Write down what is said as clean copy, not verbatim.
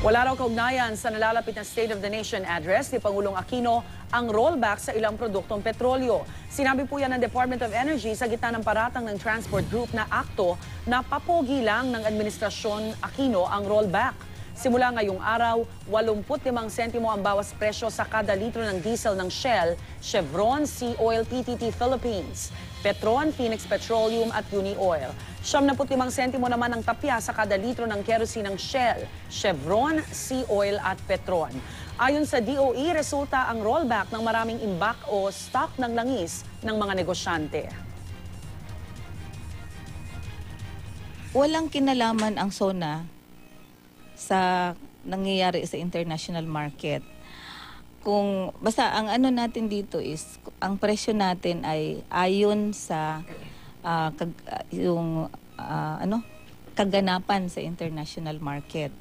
Wala raw kaugnayan sa nalalapit na State of the Nation address ni Pangulong Aquino ang rollback sa ilang produktong petrolyo. Sinabi po yan ng Department of Energy sa gitna ng paratang ng Transport Group na akto na papogi lang ng Administrasyon Aquino ang rollback. Simula ngayong araw, 85 sentimo ang bawas presyo sa kada litro ng diesel ng Shell, Chevron, Sea Oil, PTT Philippines, Petron, Phoenix Petroleum at Uni Oil. 75 sentimo naman ang tapya sa kada litro ng kerosene ng Shell, Chevron, Sea Oil at Petron. Ayon sa DOE, resulta ang rollback ng maraming imbak o stock ng langis ng mga negosyante. Walang kinalaman ang SONA sa nangyayari sa international market. Kung basta ang ano natin dito is ang presyo natin ay ayon sa kaganapan sa international market.